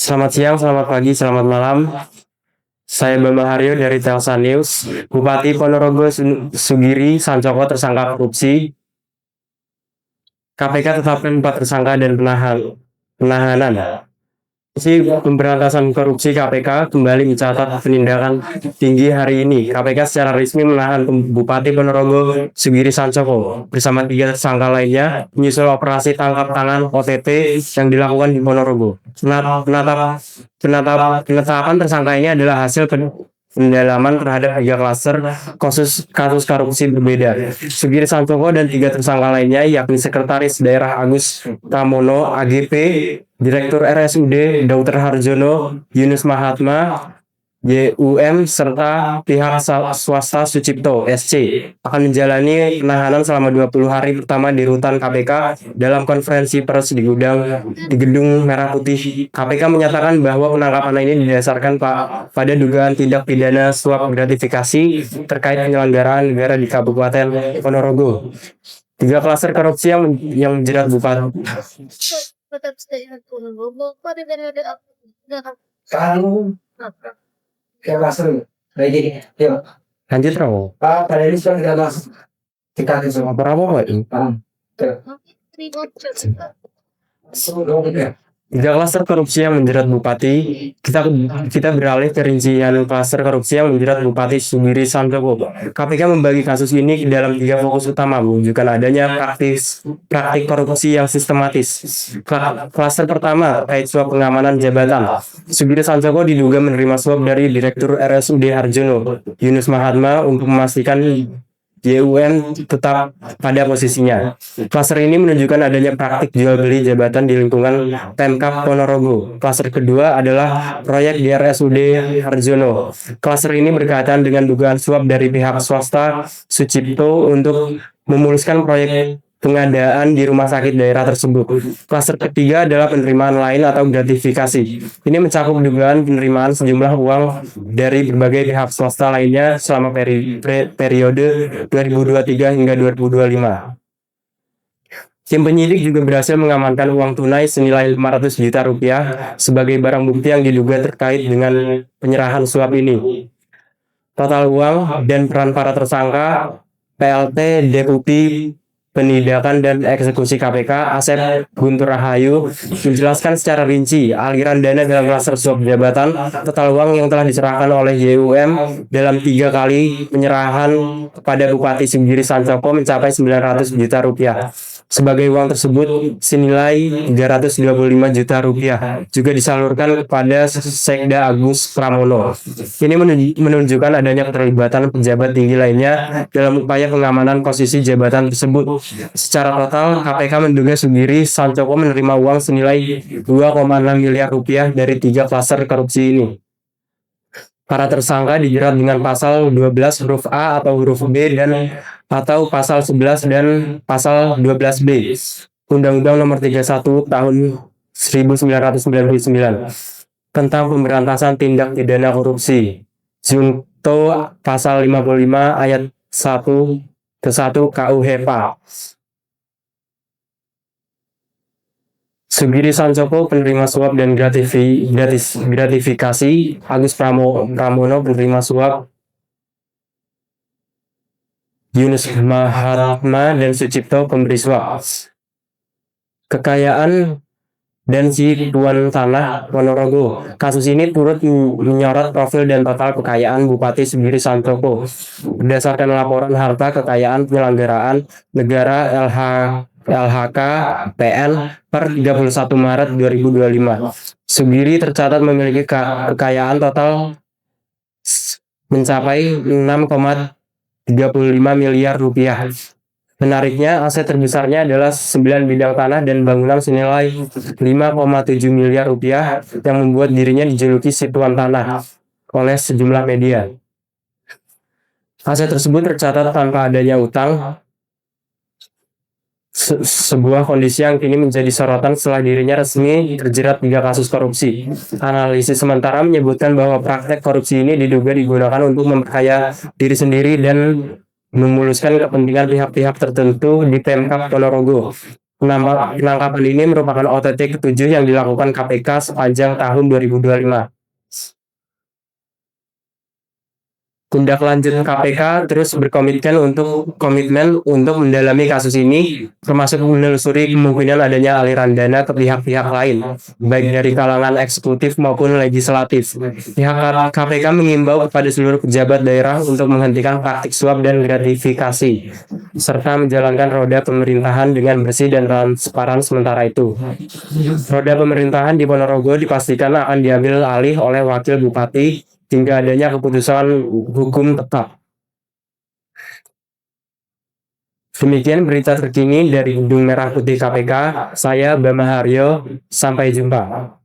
Selamat siang, selamat pagi, selamat malam. Saya Bambang Haryo dari Telsa News. Bupati Ponorogo Sugiri Sancoko tersangka korupsi. KPK tetapkan 4 tersangka dan penahanan. Pemberantasan Korupsi KPK kembali mencatat penindakan tinggi hari ini. KPK secara resmi menahan Bupati Ponorogo Sugiri Sancoko bersama 3 tersangka lainnya menyusul operasi tangkap tangan OTT yang dilakukan di Ponorogo. Penetapan tersangka ini adalah hasil pendalaman terhadap 3 klaster kasus korupsi berbeda. Sugiri Sancoko dan 3 tersangka lainnya yakni Sekretaris Daerah Agus Pramono AGP, Direktur RSUD Dr. Harjono Yunus Mahatma YUM serta pihak swasta Sucipto SC akan menjalani penahanan selama 20 hari pertama di rutan KPK dalam konferensi pers di Gedung Merah Putih. KPK menyatakan bahwa penangkapan ini didasarkan pada dugaan tindak pidana suap gratifikasi terkait penyelenggaraan negara di Kabupaten Ponorogo. 3 klaster korupsi yang menjerat Bupati. Kalau kayak langsung kayak gini, yuk. Lanjut Romo. Pada ini sudah tidak masuk. Kita semua Berapa Pak? Sebelumnya. 3 klaster korupsi yang menjerat Bupati. Kita beralih ke rincian klaster korupsi yang menjerat Bupati Sugiri Sancoko. KPK membagi kasus ini ke dalam 3 fokus utama, menunjukkan adanya praktik korupsi yang sistematis. Klaster pertama terkait suap pengamanan jabatan. Sugiri Sancoko diduga menerima suap dari Direktur RSUD Harjono Yunus Mahatma untuk memastikan YUM tetap pada posisinya. Klaster ini menunjukkan adanya praktik jual beli jabatan di lingkungan Pemkab Ponorogo. Klaster kedua adalah proyek di RSUD Harjono. Klaster ini berkaitan dengan dugaan suap dari pihak swasta Sucipto untuk memuluskan proyek pengadaan di rumah sakit daerah tersebut. Klaster ketiga adalah penerimaan lain atau gratifikasi. Ini mencakup dugaan penerimaan sejumlah uang dari berbagai pihak swasta lainnya selama periode 2023 hingga 2025. Tim penyidik juga berhasil mengamankan uang tunai senilai 500 juta rupiah sebagai barang bukti yang diduga terkait dengan penyerahan suap ini. Total uang dan peran para tersangka PLT Deputi Penindakan dan Eksekusi KPK Asep Guntur Rahayu menjelaskan secara rinci aliran dana dalam klaster suap jabatan. Total uang yang telah diserahkan oleh YUM dalam 3 kali penyerahan kepada Bupati Sugiri Sancoko mencapai 900 juta rupiah. Sebagai uang tersebut senilai 325 juta rupiah juga disalurkan kepada Sekda Agus Pramono. Ini menunjukkan adanya keterlibatan pejabat tinggi lainnya dalam upaya pengamanan posisi jabatan tersebut. Secara total, KPK menduga Sugiri Sancoko menerima uang senilai 2,6 miliar rupiah dari 3 klaster korupsi ini. Para tersangka dijerat dengan pasal 12 huruf A atau huruf B atau pasal 11 dan pasal 12B Undang-Undang Nomor 31 Tahun 1999 tentang pemberantasan tindak pidana korupsi. Junto pasal 55 ayat 1 ke 1 KUHP. Sugiri Sancoko penerima suap dan gratifikasi. Agus Pramono penerima suap. Yunus Mahatma dan Sucipto pemberi suap. Kekayaan dan si tuan tanah Ponorogo. Kasus ini turut menyorot profil dan total kekayaan Bupati Sugiri Sancoko berdasarkan laporan harta kekayaan penyelenggaraan negara LHK PN per 31 Maret 2025. Sugiri tercatat memiliki kekayaan total mencapai 6,35 miliar rupiah. Menariknya, aset terbesarnya adalah 9 bidang tanah dan bangunan senilai 5,7 miliar rupiah yang membuat dirinya dijuluki si tuan tanah oleh sejumlah media. Aset tersebut tercatat tanpa adanya utang, sebuah kondisi yang kini menjadi sorotan setelah dirinya resmi terjerat 3 kasus korupsi. Analisis sementara menyebutkan bahwa praktek korupsi ini diduga digunakan untuk memperkaya diri sendiri dan memuluskan kepentingan pihak-pihak tertentu di Pemkab Ponorogo. Penangkapan ini merupakan OTT ke-7 yang dilakukan KPK sepanjang tahun 2025. Tindak lanjut KPK terus komitmen untuk mendalami kasus ini, termasuk menelusuri kemungkinan adanya aliran dana ke pihak-pihak lain, baik dari kalangan eksekutif maupun legislatif. Pihak KPK mengimbau kepada seluruh pejabat daerah untuk menghentikan praktik suap dan gratifikasi, serta menjalankan roda pemerintahan dengan bersih dan transparan. Sementara itu, roda pemerintahan di Ponorogo dipastikan akan diambil alih oleh Wakil Bupati hingga adanya keputusan hukum tetap. Demikian berita terkini dari Gedung Merah Putih KPK. Saya Bama Haryo. Sampai jumpa.